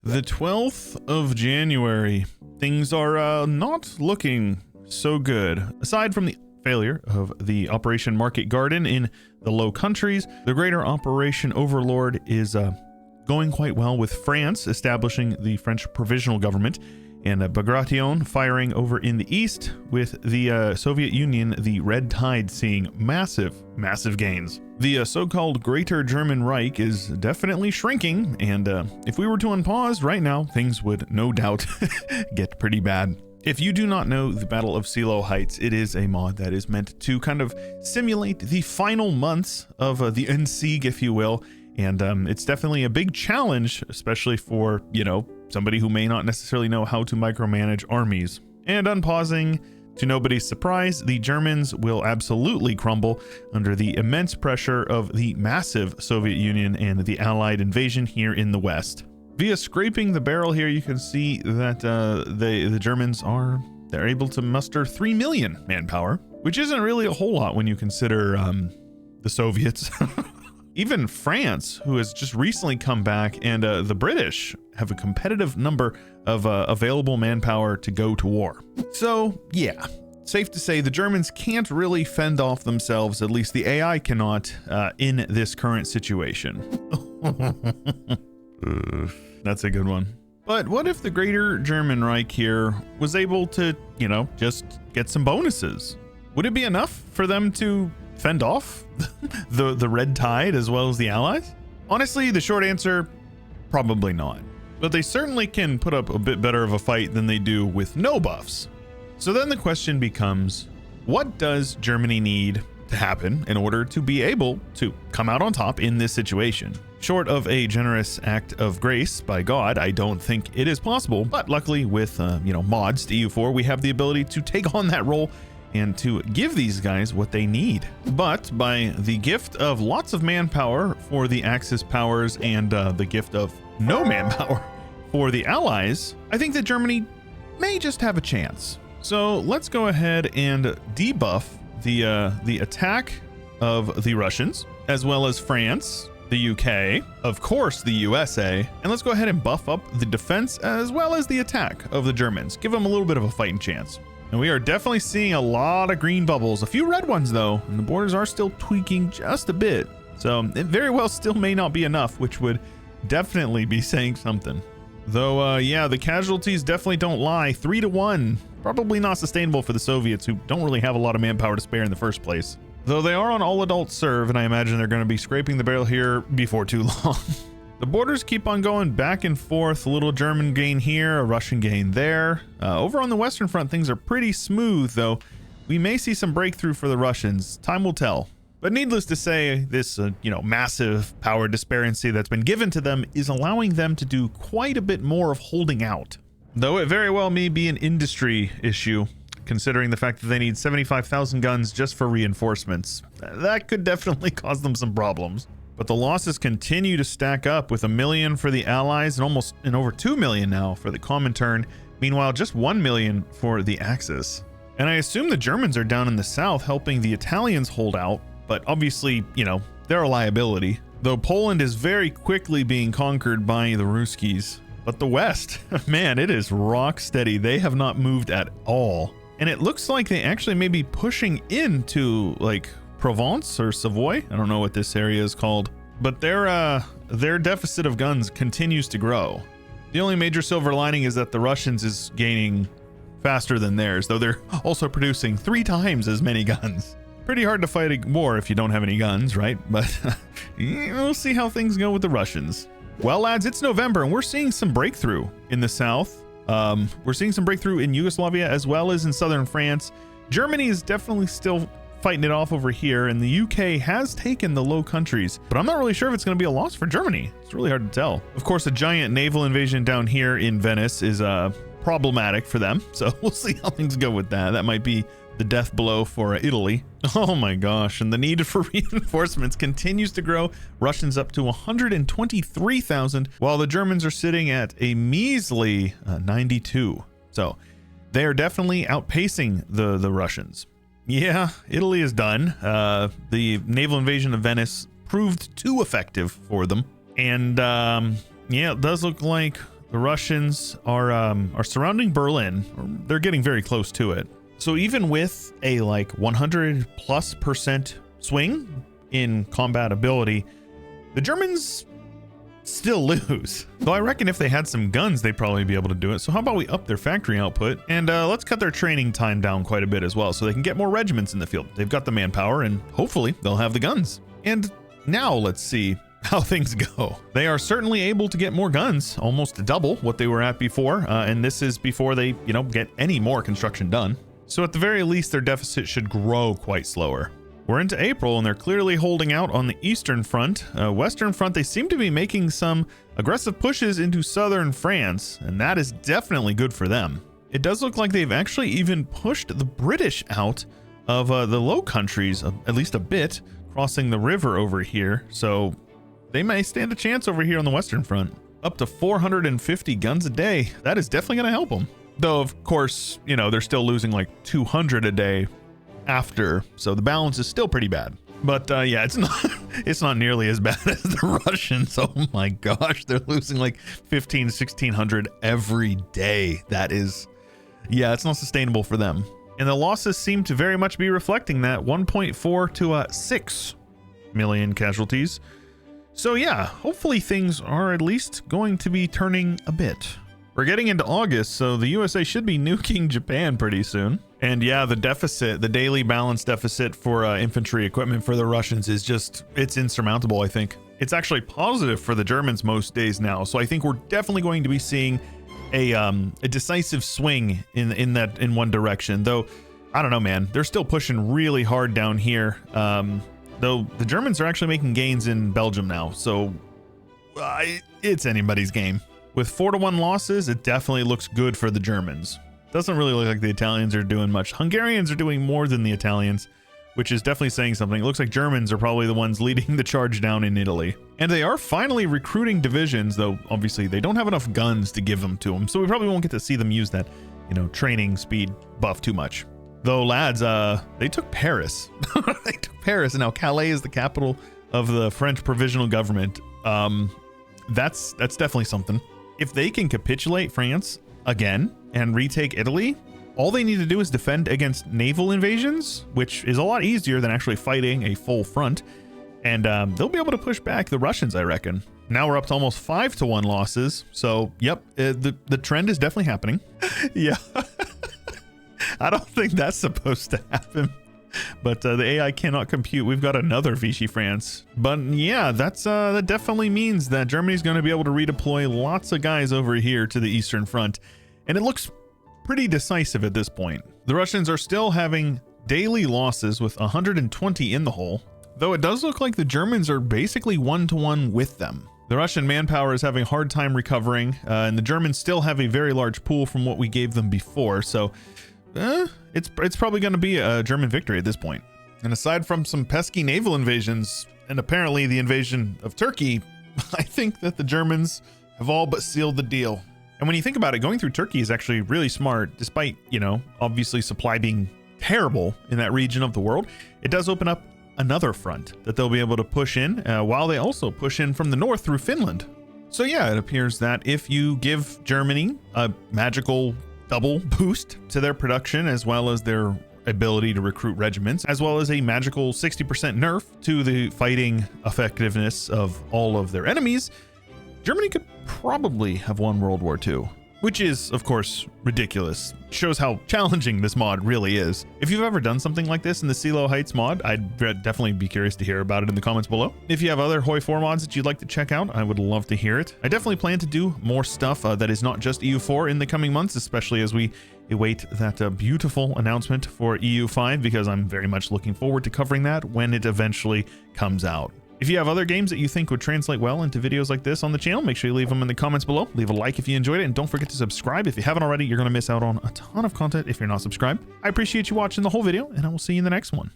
The 12th of January. Things are not looking so good. Aside from the failure of the Operation Market Garden in the Low Countries, the greater Operation Overlord is going quite well, with France establishing the French provisional government and Bagration firing over in the east, with the Soviet Union, the Red Tide, seeing massive gains. The so-called Greater German Reich is definitely shrinking, and if we were to unpause right now, things would no doubt get pretty bad. If you do not know the Battle of Seelow Heights, it is a mod that is meant to kind of simulate the final months of the Endsieg, if you will, and it's definitely a big challenge, especially for, you know, somebody who may not necessarily know how to micromanage armies. And unpausing, to nobody's surprise, the Germans will absolutely crumble under the immense pressure of the massive Soviet Union and the Allied invasion here in the West. Via scraping the barrel here, you can see that the Germans they're able to muster 3 million manpower, which isn't really a whole lot when you consider the Soviets. Even France, who has just recently come back, and the British have a competitive number of available manpower to go to war. So yeah, safe to say the Germans can't really fend off themselves, at least the AI cannot, in this current situation. That's a good one. But what if the Greater German Reich here was able to, you know, just get some bonuses? Would it be enough for them to fend off the Red Tide as well as the Allies? Honestly, the short answer, probably not. But they certainly can put up a bit better of a fight than they do with no buffs. So then the question becomes, what does Germany need to happen in order to be able to come out on top in this situation? Short of a generous act of grace by God, I don't think it is possible. But luckily with mods to EU4, we have the ability to take on that role and to give these guys what they need. But by the gift of lots of manpower for the Axis powers and the gift of no manpower for the Allies, I think that Germany may just have a chance. So let's go ahead and debuff the attack of the Russians, as well as France, the UK, of course the USA, and let's go ahead and buff up the defense as well as the attack of the Germans. Give them a little bit of a fighting chance. And we are definitely seeing a lot of green bubbles, a few red ones though, and the borders are still tweaking just a bit. So it very well still may not be enough, which would definitely be saying something. Though, yeah, the casualties definitely don't lie. 3-1, probably not sustainable for the Soviets, who don't really have a lot of manpower to spare in the first place. Though they are on all adult serve, and I imagine they're going to be scraping the barrel here before too long. The borders keep on going back and forth, a little German gain here, a Russian gain there. Over on the Western Front, things are pretty smooth, though we may see some breakthrough for the Russians. Time will tell. But needless to say, this massive power disparity that's been given to them is allowing them to do quite a bit more of holding out. Though it very well may be an industry issue, considering the fact that they need 75,000 guns just for reinforcements. That could definitely cause them some problems. But the losses continue to stack up, with 1 million for the Allies and over 2 million now for the Comintern. Meanwhile, just 1 million for the Axis. And I assume the Germans are down in the south helping the Italians hold out, but obviously, they're a liability. Though Poland is very quickly being conquered by the Ruskies. But the West, man, it is rock steady. They have not moved at all. And it looks like they actually may be pushing into like Provence or Savoy. I don't know what this area is called, but their deficit of guns continues to grow. The only major silver lining is that the Russians is gaining faster than theirs, though they're also producing 3 times as many guns. Pretty hard to fight a war if you don't have any guns, right? But we'll see how things go with the Russians. Well, lads, it's November and we're seeing some breakthrough in the south. We're seeing some breakthrough in Yugoslavia as well as in southern France. Germany is definitely still fighting it off over here, and the UK has taken the Low Countries, but I'm not really sure if it's going to be a loss for Germany. It's really hard to tell. Of course, a giant naval invasion down here in Venice is problematic for them, so we'll see how things go with that. That might be the death blow for Italy. Oh my gosh, and the need for reinforcements continues to grow. Russians up to 123,000, while the Germans are sitting at a measly 92. So they are definitely outpacing the Russians. Yeah, Italy is done. The naval invasion of Venice proved too effective for them. And yeah, it does look like the Russians are surrounding Berlin. They're getting very close to it. So even with a like 100+% swing in combat ability, the Germans still lose. Though I reckon if they had some guns, they'd probably be able to do it. So how about we up their factory output and let's cut their training time down quite a bit as well so they can get more regiments in the field. They've got the manpower and hopefully they'll have the guns. And now let's see how things go. They are certainly able to get more guns, almost double what they were at before. And this is before they, get any more construction done. So at the very least, their deficit should grow quite slower. We're into April and they're clearly holding out on the Eastern Front. Western Front, they seem to be making some aggressive pushes into southern France, and that is definitely good for them. It does look like they've actually even pushed the British out of the Low Countries, at least a bit, crossing the river over here. So they may stand a chance over here on the Western Front. Up to 450 guns a day. That is definitely going to help them. Though, of course, they're still losing like 200 a day after, so the balance is still pretty bad. But yeah, it's not nearly as bad as the Russians. Oh my gosh, they're losing like 1,500-1,600 every day. That is, yeah, it's not sustainable for them. And the losses seem to very much be reflecting that 1.4 to 6 million casualties. So yeah, hopefully things are at least going to be turning a bit. We're getting into August, so the USA should be nuking Japan pretty soon. And yeah, the deficit, the daily balance deficit for infantry equipment for the Russians is just, it's insurmountable, I think. It's actually positive for the Germans most days now. So I think we're definitely going to be seeing a decisive swing in one direction. Though, I don't know, man, they're still pushing really hard down here. Though the Germans are actually making gains in Belgium now. So it's anybody's game. With 4-1 losses, it definitely looks good for the Germans. Doesn't really look like the Italians are doing much. Hungarians are doing more than the Italians, which is definitely saying something. It looks like Germans are probably the ones leading the charge down in Italy. And they are finally recruiting divisions, though obviously they don't have enough guns to give them to them. So we probably won't get to see them use that, training speed buff too much. Though, lads, they took Paris. They took Paris, and now Calais is the capital of the French provisional government. That's definitely something. If they can capitulate France again and retake Italy, all they need to do is defend against naval invasions, which is a lot easier than actually fighting a full front. And they'll be able to push back the Russians, I reckon. Now we're up to almost 5-1 losses. So, yep, the trend is definitely happening. Yeah. I don't think that's supposed to happen. But the AI cannot compute. We've got another Vichy France. But yeah, that definitely means that Germany's going to be able to redeploy lots of guys over here to the Eastern Front. And it looks pretty decisive at this point. The Russians are still having daily losses with 120 in the hole, though it does look like the Germans are basically 1-to-1 with them. The Russian manpower is having a hard time recovering, and the Germans still have a very large pool from what we gave them before. So it's probably going to be a German victory at this point. And aside from some pesky naval invasions and apparently the invasion of Turkey, I think that the Germans have all but sealed the deal. And when you think about it, going through Turkey is actually really smart, despite, obviously supply being terrible in that region of the world. It does open up another front that they'll be able to push in while they also push in from the north through Finland. So yeah, it appears that if you give Germany a magical double boost to their production, as well as their ability to recruit regiments, as well as a magical 60% nerf to the fighting effectiveness of all of their enemies, Germany could probably have won World War II, which is, of course, ridiculous. Shows how challenging this mod really is. If you've ever done something like this in the Seelow Heights mod, I'd definitely be curious to hear about it in the comments below. If you have other HoI4 mods that you'd like to check out, I would love to hear it. I definitely plan to do more stuff that is not just EU4 in the coming months, especially as we await that beautiful announcement for EU5, because I'm very much looking forward to covering that when it eventually comes out. If you have other games that you think would translate well into videos like this on the channel, make sure you leave them in the comments below. Leave a like if you enjoyed it, and don't forget to subscribe. If you haven't already, you're going to miss out on a ton of content if you're not subscribed. I appreciate you watching the whole video, and I will see you in the next one.